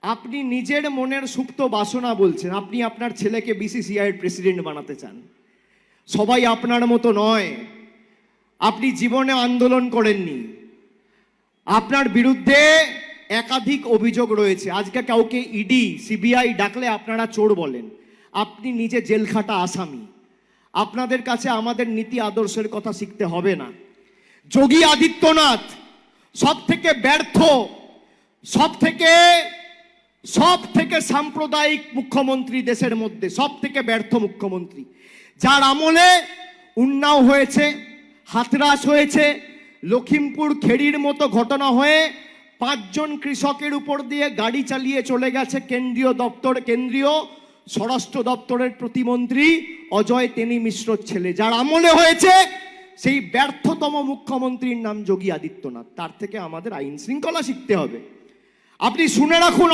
আপনি নিজের মনের সুপ্ত বাসনা বলছেন, আপনি আপনার ছেলেকে বিসিসিআই এর প্রেসিডেন্ট বানাতে চান। সবাই আপনার মতো নয়। আপনি জীবনে আন্দোলন করেননি, আপনার বিরুদ্ধে একাধিক অভিযোগ রয়েছে। আজকে কাউকে ইডি সিবিআই ডাকলে আপনারা চোর বলেন। আপনি নিজে জেলখাটা আসামি। আপনাদের কাছে আমাদের নীতি আদর্শের কথা শিখতে হবে না। যোগী আদিত্যনাথ সব থেকে ব্যর্থ, সব থেকে সাম্প্রদায়িক মুখ্যমন্ত্রী দেশের মধ্যে, সব থেকে ব্যর্থ মুখ্যমন্ত্রী, যার আমলে উন্নাও হয়েছে, হাতরাস হয়েছে, লখিমপুর খেড়ির মতো ঘটনা হয়ে 5 জন কৃষকের উপর দিয়ে গাড়ি চালিয়ে চলে গেছে কেন্দ্রীয় স্বরাষ্ট্র দপ্তরের প্রতিমন্ত্রী অজয় তেনী মিশ্রর ছেলে। যার আমলে হয়েছে সেই ব্যর্থতম মুখ্যমন্ত্রীর নাম যোগী আদিত্যনাথ। তার থেকে আমাদের আইন শৃঙ্খলা শিখতে হবে। আপনি শুনে রাখুন।